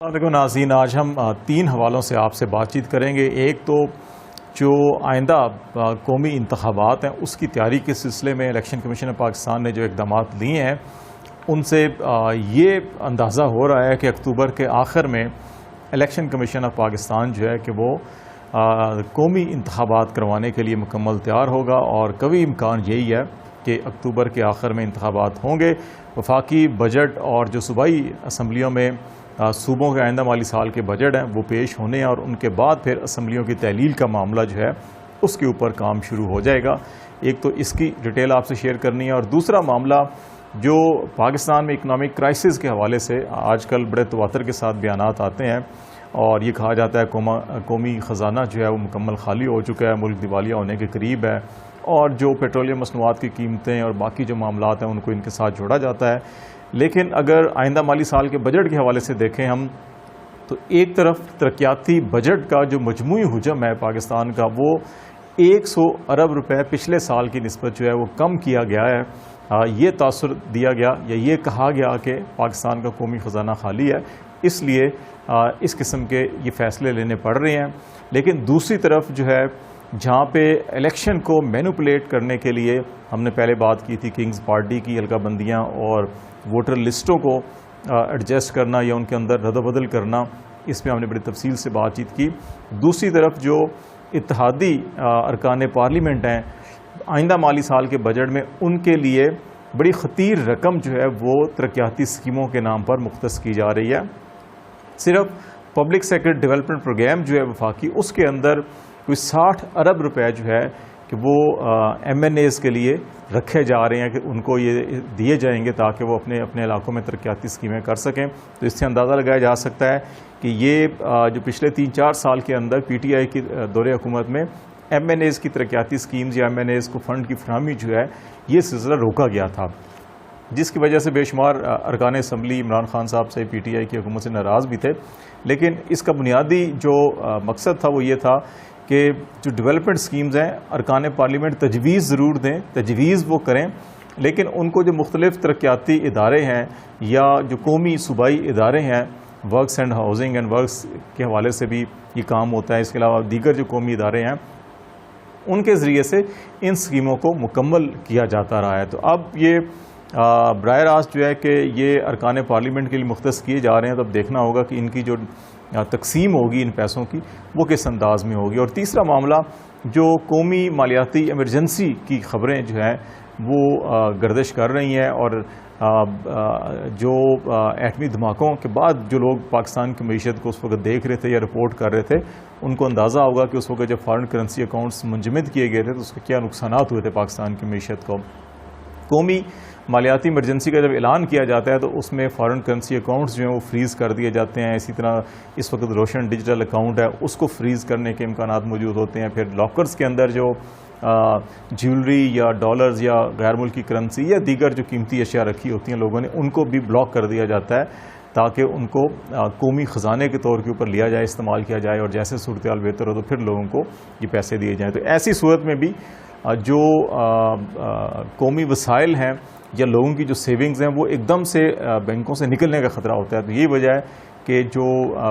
السلام علیکم ناظرین، آج ہم تین حوالوں سے آپ سے بات چیت کریں گے۔ ایک تو جو آئندہ قومی انتخابات ہیں اس کی تیاری کے سلسلے میں الیکشن کمیشن آف پاکستان نے جو اقدامات لیے ہیں ان سے یہ اندازہ ہو رہا ہے کہ اکتوبر کے آخر میں الیکشن کمیشن آف پاکستان جو ہے کہ وہ قومی انتخابات کروانے کے لیے مکمل تیار ہوگا، اور قوی امکان یہی ہے کہ اکتوبر کے آخر میں انتخابات ہوں گے۔ وفاقی بجٹ اور جو صوبائی اسمبلیوں میں صوبوں کے آئندہ مالی سال کے بجٹ ہیں وہ پیش ہونے ہیں، اور ان کے بعد پھر اسمبلیوں کی تحلیل کا معاملہ جو ہے اس کے اوپر کام شروع ہو جائے گا۔ ایک تو اس کی ڈیٹیل آپ سے شیئر کرنی ہے، اور دوسرا معاملہ جو پاکستان میں اکنامک کرائسس کے حوالے سے آج کل بڑے تواتر کے ساتھ بیانات آتے ہیں، اور یہ کہا جاتا ہے قومی خزانہ جو ہے وہ مکمل خالی ہو چکا ہے، ملک دیوالیہ ہونے کے قریب ہے، اور جو پیٹرولیم مصنوعات کی قیمتیں اور باقی جو معاملات ہیں ان کو ان کے ساتھ جوڑا جاتا ہے۔ لیکن اگر آئندہ مالی سال کے بجٹ کے حوالے سے دیکھیں ہم، تو ایک طرف ترقیاتی بجٹ کا جو مجموعی حجم ہے پاکستان کا وہ 100 ارب روپے پچھلے سال کی نسبت جو ہے وہ کم کیا گیا ہے۔ یہ تاثر دیا گیا یا یہ کہا گیا کہ پاکستان کا قومی خزانہ خالی ہے، اس لیے اس قسم کے یہ فیصلے لینے پڑ رہے ہیں۔ لیکن دوسری طرف جو ہے جہاں پہ الیکشن کو مینوپولیٹ کرنے کے لیے ہم نے پہلے بات کی تھی کنگز پارٹی کی حلقہ بندیاں اور ووٹر لسٹوں کو ایڈجسٹ کرنا یا ان کے اندر رد و بدل کرنا، اس پہ ہم نے بڑی تفصیل سے بات چیت کی۔ دوسری طرف جو اتحادی ارکان پارلیمنٹ ہیں آئندہ مالی سال کے بجٹ میں ان کے لیے بڑی خطیر رقم جو ہے وہ ترقیاتی اسکیموں کے نام پر مختص کی جا رہی ہے۔ صرف پبلک سیکٹر ڈیولپمنٹ پروگرام جو ہے وفاقی، اس کے اندر کوئی 60 ارب روپے جو ہے کہ وہ ایم این ایز کے لیے رکھے جا رہے ہیں کہ ان کو یہ دیے جائیں گے تاکہ وہ اپنے اپنے علاقوں میں ترقیاتی اسکیمیں کر سکیں۔ تو اس سے اندازہ لگایا جا سکتا ہے کہ یہ جو پچھلے 3-4 سال کے اندر پی ٹی آئی کی دور حکومت میں ایم این ایز کی ترقیاتی اسکیمز یا ایم این ایز کو فنڈ کی فراہمی جو ہے یہ سلسلہ روکا گیا تھا، جس کی وجہ سے بے شمار ارکان اسمبلی عمران خان صاحب سے پی ٹی آئی کی حکومت سے ناراض بھی تھے۔ لیکن اس کا بنیادی جو مقصد تھا وہ یہ تھا کہ جو ڈیولپمنٹ سکیمز ہیں ارکان پارلیمنٹ تجویز ضرور دیں، تجویز وہ کریں، لیکن ان کو جو مختلف ترقیاتی ادارے ہیں یا جو قومی صوبائی ادارے ہیں، works and housing and works کے حوالے سے بھی یہ کام ہوتا ہے، اس کے علاوہ دیگر جو قومی ادارے ہیں ان کے ذریعے سے ان سکیموں کو مکمل کیا جاتا رہا ہے۔ تو اب یہ براہ راست جو ہے کہ یہ ارکان پارلیمنٹ کے لیے مختص کیے جا رہے ہیں، تو اب دیکھنا ہوگا کہ ان کی جو تقسیم ہوگی ان پیسوں کی وہ کس انداز میں ہوگی۔ اور تیسرا معاملہ جو قومی مالیاتی ایمرجنسی کی خبریں جو ہیں وہ گردش کر رہی ہیں، اور جو ایٹمی دھماکوں کے بعد جو لوگ پاکستان کی معیشت کو اس وقت دیکھ رہے تھے یا رپورٹ کر رہے تھے ان کو اندازہ ہوگا کہ اس وقت جب فارن کرنسی اکاؤنٹس منجمد کیے گئے تھے تو اس کے کیا نقصانات ہوئے تھے پاکستان کی معیشت کو۔ قومی مالیاتی ایمرجنسی کا جب اعلان کیا جاتا ہے تو اس میں فارن کرنسی اکاؤنٹس جو ہیں وہ فریز کر دیے جاتے ہیں۔ اسی طرح اس وقت روشن ڈیجیٹل اکاؤنٹ ہے اس کو فریز کرنے کے امکانات موجود ہوتے ہیں۔ پھر لاکرز کے اندر جو جیولری یا ڈالرز یا غیر ملکی کرنسی یا دیگر جو قیمتی اشیاء رکھی ہوتی ہیں لوگوں نے ان کو بھی بلاک کر دیا جاتا ہے تاکہ ان کو قومی خزانے کے طور کے اوپر لیا جائے، استعمال کیا جائے، اور جیسے صورتحال بہتر ہو تو پھر لوگوں کو یہ پیسے دیے جائیں۔ تو ایسی صورت میں بھی جو قومی وسائل ہیں یا لوگوں کی جو سیونگز ہیں وہ ایک دم سے بینکوں سے نکلنے کا خطرہ ہوتا ہے۔ تو یہی وجہ ہے کہ جو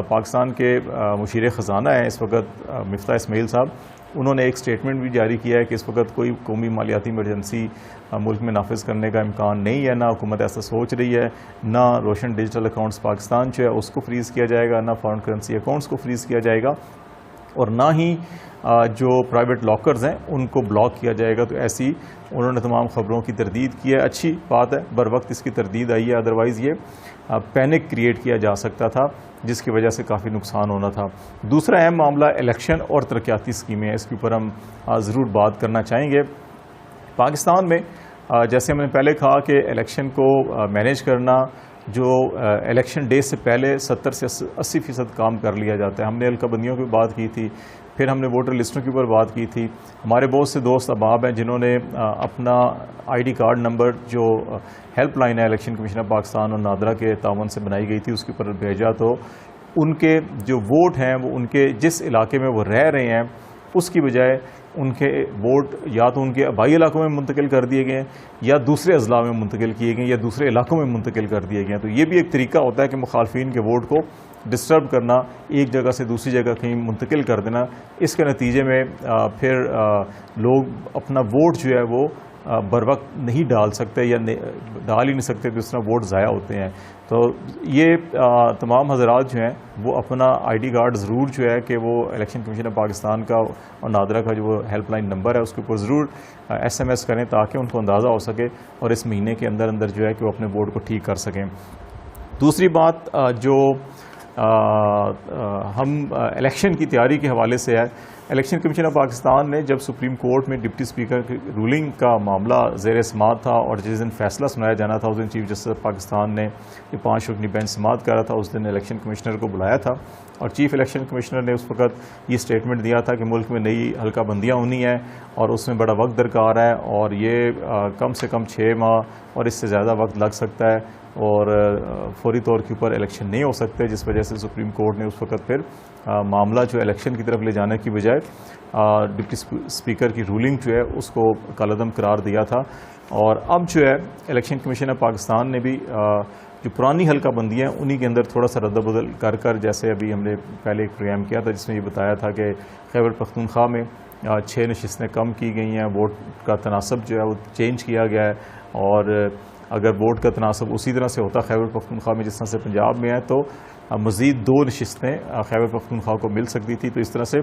پاکستان کے مشیر خزانہ ہیں اس وقت مفتاح اسماعیل صاحب، انہوں نے ایک سٹیٹمنٹ بھی جاری کیا ہے کہ اس وقت کوئی قومی مالیاتی ایمرجنسی ملک میں نافذ کرنے کا امکان نہیں ہے، نہ حکومت ایسا سوچ رہی ہے، نہ روشن ڈیجیٹل اکاؤنٹس پاکستان جو ہے اس کو فریز کیا جائے گا، نہ فارن کرنسی اکاؤنٹس کو فریز کیا جائے گا، اور نہ ہی جو پرائیویٹ لاکرز ہیں ان کو بلاک کیا جائے گا۔ تو ایسی انہوں نے تمام خبروں کی تردید کی ہے۔ اچھی بات ہے، بر وقت اس کی تردید آئی ہے، ادروائز یہ پینک کریٹ کیا جا سکتا تھا جس کی وجہ سے کافی نقصان ہونا تھا۔ دوسرا اہم معاملہ الیکشن اور ترقیاتی اسکیمیں ہیں، اس کے اوپر ہم ضرور بات کرنا چاہیں گے۔ پاکستان میں جیسے ہم نے پہلے کہا کہ الیکشن کو مینیج کرنا جو الیکشن ڈے سے پہلے 70 سے 80% کام کر لیا جاتا ہے۔ ہم نے حلقہ بندیوں کی بات کی تھی، پھر ہم نے ووٹر لسٹوں کے اوپر بات کی تھی۔ ہمارے بہت سے دوست احباب ہیں جنہوں نے اپنا آئی ڈی کارڈ نمبر جو ہیلپ لائن ہے الیکشن کمیشن آف پاکستان اور نادرا کے تعاون سے بنائی گئی تھی اس کے اوپر بھیجا، تو ان کے جو ووٹ ہیں وہ ان کے جس علاقے میں وہ رہ رہے ہیں اس کی بجائے ان کے ووٹ یا تو ان کے آبائی علاقوں میں منتقل کر دیے گئے ہیں یا دوسرے اضلاع میں منتقل کیے گئے یا دوسرے علاقوں میں منتقل کر دیے گئے ہیں۔ تو یہ بھی ایک طریقہ ہوتا ہے کہ مخالفین کے ووٹ کو ڈسٹرب کرنا، ایک جگہ سے دوسری جگہ کہیں منتقل کر دینا، اس کے نتیجے میں پھر لوگ اپنا ووٹ جو ہے وہ بر وقت نہیں ڈال سکتے یا ڈال ہی نہیں سکتے، تو اس طرح ووٹ ضائع ہوتے ہیں۔ تو یہ تمام حضرات جو ہیں وہ اپنا آئی ڈی کارڈ ضرور جو ہے کہ وہ الیکشن کمیشن آف پاکستان کا اور نادرا کا جو ہیلپ لائن نمبر ہے اس کے اوپر ضرور ایس ایم ایس کریں تاکہ ان کو اندازہ ہو سکے اور اس مہینے کے اندر اندر جو ہے کہ وہ اپنے ووٹ کو ٹھیک کر سکیں۔ دوسری بات جو ہم الیکشن کی تیاری کے حوالے سے ہے، الیکشن کمیشن آف پاکستان نے جب سپریم کورٹ میں ڈپٹی اسپیکر کی رولنگ کا معاملہ زیر سماعت تھا اور جس دن فیصلہ سنایا جانا تھا اس دن چیف جسٹس آف پاکستان نے یہ 5 رکنی بینچ سماعت کرا تھا، اس دن الیکشن کمشنر کو بلایا تھا اور چیف الیکشن کمشنر نے اس وقت یہ سٹیٹمنٹ دیا تھا کہ ملک میں نئی حلقہ بندیاں ہونی ہیں اور اس میں بڑا وقت درکار ہے اور یہ کم سے کم 6 ماہ اور اس سے زیادہ وقت لگ سکتا ہے اور فوری طور کے اوپر الیکشن نہیں ہو سکتے، جس وجہ سے سپریم کورٹ نے اس وقت پھر معاملہ جو الیکشن کی طرف لے جانے کی بجائے ڈپٹی اسپیکر کی رولنگ جو ہے اس کو کالعدم قرار دیا تھا۔ اور اب جو ہے الیکشن کمیشن آف پاکستان نے بھی جو پرانی حلقہ بندی ہیں انہی کے اندر تھوڑا سا رد و بدل کر جیسے ابھی ہم نے پہلے ایک پروگرام کیا تھا جس میں یہ بتایا تھا کہ خیبر پختونخوا میں 6 نشستیں کم کی گئی ہیں، ووٹ کا تناسب جو ہے وہ چینج کیا گیا ہے، اور اگر ووٹ کا تناسب اسی طرح سے ہوتا خیبر پختونخوا میں جس طرح سے پنجاب میں ہے تو مزید 2 نشستیں خیبر پختونخوا کو مل سکتی تھی، تو اس طرح سے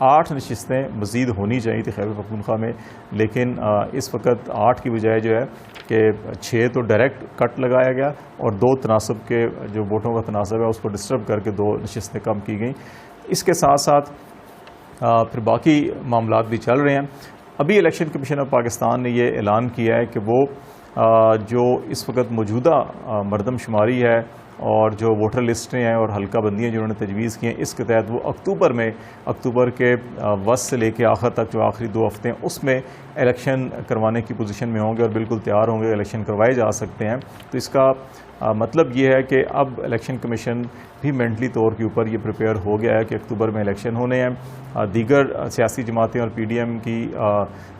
8 نشستیں مزید ہونی چاہیے تھی خیبر پختونخوا میں، لیکن اس وقت 8 کی بجائے جو ہے کہ 6 تو ڈائریکٹ کٹ لگایا گیا اور 2 تناسب کے جو ووٹوں کا تناسب ہے اس کو ڈسٹرب کر کے 2 نشستیں کم کی گئیں۔ اس کے ساتھ ساتھ پھر باقی معاملات بھی چل رہے ہیں۔ ابھی الیکشن کمیشن آف پاکستان نے یہ اعلان کیا ہے کہ وہ جو اس وقت موجودہ مردم شماری ہے اور جو ووٹر لسٹیں ہیں اور حلقہ بندیاں جنہوں نے تجویز کی ہیں اس کے تحت وہ اکتوبر کے وسط سے لے کے آخر تک جو آخری 2 ہفتے ہیں اس میں الیکشن کروانے کی پوزیشن میں ہوں گے اور بالکل تیار ہوں گے، الیکشن کروائے جا سکتے ہیں۔ تو اس کا مطلب یہ ہے کہ اب الیکشن کمیشن بھی مینٹلی طور کے اوپر یہ پریپیئر ہو گیا ہے کہ اکتوبر میں الیکشن ہونے ہیں۔ دیگر سیاسی جماعتیں اور پی ڈی ایم کی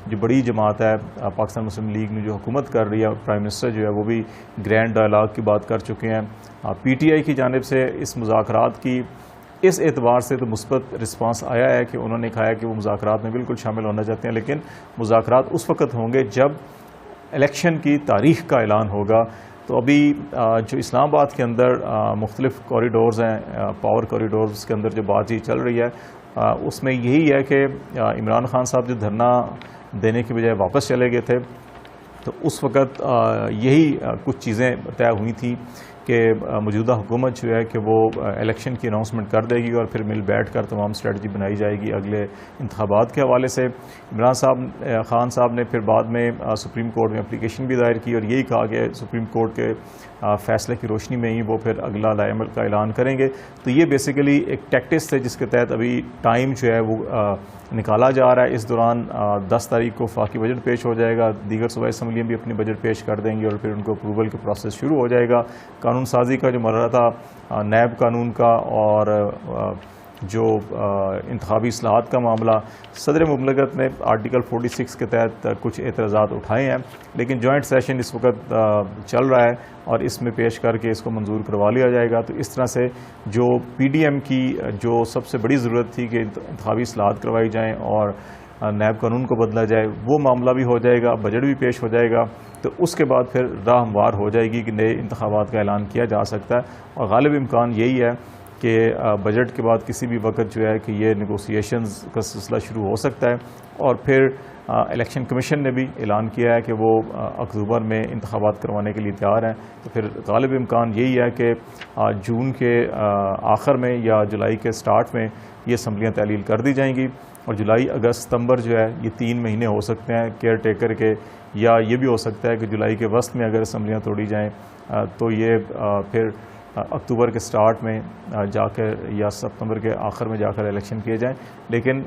جو بڑی جماعت ہے پاکستان مسلم لیگ نے جو حکومت کر رہی ہے، پرائم منسٹر جو ہے وہ بھی گرینڈ ڈائلاگ کی بات کر چکے ہیں۔ پی ٹی آئی کی جانب سے اس مذاکرات کی اس اعتبار سے تو مثبت رسپانس آیا ہے کہ انہوں نے کہا کہ وہ مذاکرات میں بالکل شامل ہونا چاہتے ہیں، لیکن مذاکرات اس وقت ہوں گے جب الیکشن کی تاریخ کا اعلان ہوگا۔ تو ابھی جو اسلام آباد کے اندر مختلف کوریڈورز ہیں، پاور کوریڈورز کے اندر جو بات چیت چل رہی ہے اس میں یہی ہے کہ عمران خان صاحب جو دھرنا دینے کی بجائے واپس چلے گئے تھے تو اس وقت یہی کچھ چیزیں طے ہوئی تھیں کہ موجودہ حکومت جو ہے کہ وہ الیکشن کی اناؤنسمنٹ کر دے گی اور پھر مل بیٹھ کر تمام اسٹریٹجی بنائی جائے گی اگلے انتخابات کے حوالے سے۔ عمران خان صاحب نے پھر بعد میں سپریم کورٹ میں اپلیکیشن بھی دائر کی اور یہی کہا کہ سپریم کورٹ کے فیصلے کی روشنی میں ہی وہ پھر اگلا لائحہ عمل کا اعلان کریں گے۔ تو یہ بیسیکلی ایک ٹیکٹکس تھے جس کے تحت ابھی ٹائم جو ہے وہ نکالا جا رہا ہے۔ اس دوران 10 تاریخ کو وفاقی بجٹ پیش ہو جائے گا، دیگر صوبائی اسمبلیاں بھی اپنی بجٹ پیش کر دیں گی اور پھر ان کو اپروول کے پروسیس شروع ہو جائے گا۔ قانون سازی کا جو مرحلہ تھا نیب قانون کا اور جو انتخابی اصلاحات کا معاملہ، صدر مملکت نے آرٹیکل 46 کے تحت کچھ اعتراضات اٹھائے ہیں، لیکن جوائنٹ سیشن اس وقت چل رہا ہے اور اس میں پیش کر کے اس کو منظور کروا لیا جائے گا۔ تو اس طرح سے جو پی ڈی ایم کی جو سب سے بڑی ضرورت تھی کہ انتخابی اصلاحات کروائی جائیں اور نیب قانون کو بدلا جائے، وہ معاملہ بھی ہو جائے گا، بجٹ بھی پیش ہو جائے گا، تو اس کے بعد پھر راہ ہموار ہو جائے گی کہ نئے انتخابات کا اعلان کیا جا سکتا ہے۔ اور غالب امکان یہی ہے کہ بجٹ کے بعد کسی بھی وقت جو ہے کہ یہ نیگوسیشنز کا سلسلہ شروع ہو سکتا ہے۔ اور پھر الیکشن کمیشن نے بھی اعلان کیا ہے کہ وہ اکتوبر میں انتخابات کروانے کے لیے تیار ہیں، تو پھر غالب امکان یہی ہے کہ جون کے آخر میں یا جولائی کے سٹارٹ میں یہ اسمبلیاں تعلیل کر دی جائیں گی، اور جولائی، اگست، ستمبر جو ہے یہ 3 مہینے ہو سکتے ہیں کیئر ٹیکر کے، یا یہ بھی ہو سکتا ہے کہ جولائی کے وسط میں اگر اسمبلیاں توڑی جائیں تو یہ پھر اکتوبر کے سٹارٹ میں جا کر یا ستمبر کے آخر میں جا کر الیکشن کیے جائیں۔ لیکن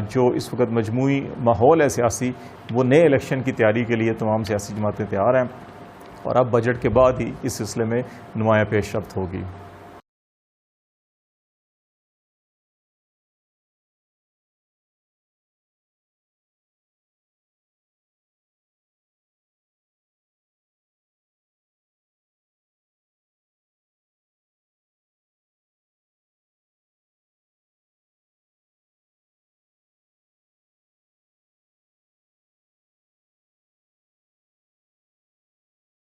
جو اس وقت مجموعی ماحول ہے سیاسی، وہ نئے الیکشن کی تیاری کے لیے تمام سیاسی جماعتیں تیار ہیں، اور اب بجٹ کے بعد ہی اس سلسلے میں نمایاں پیش رفت ہوگی۔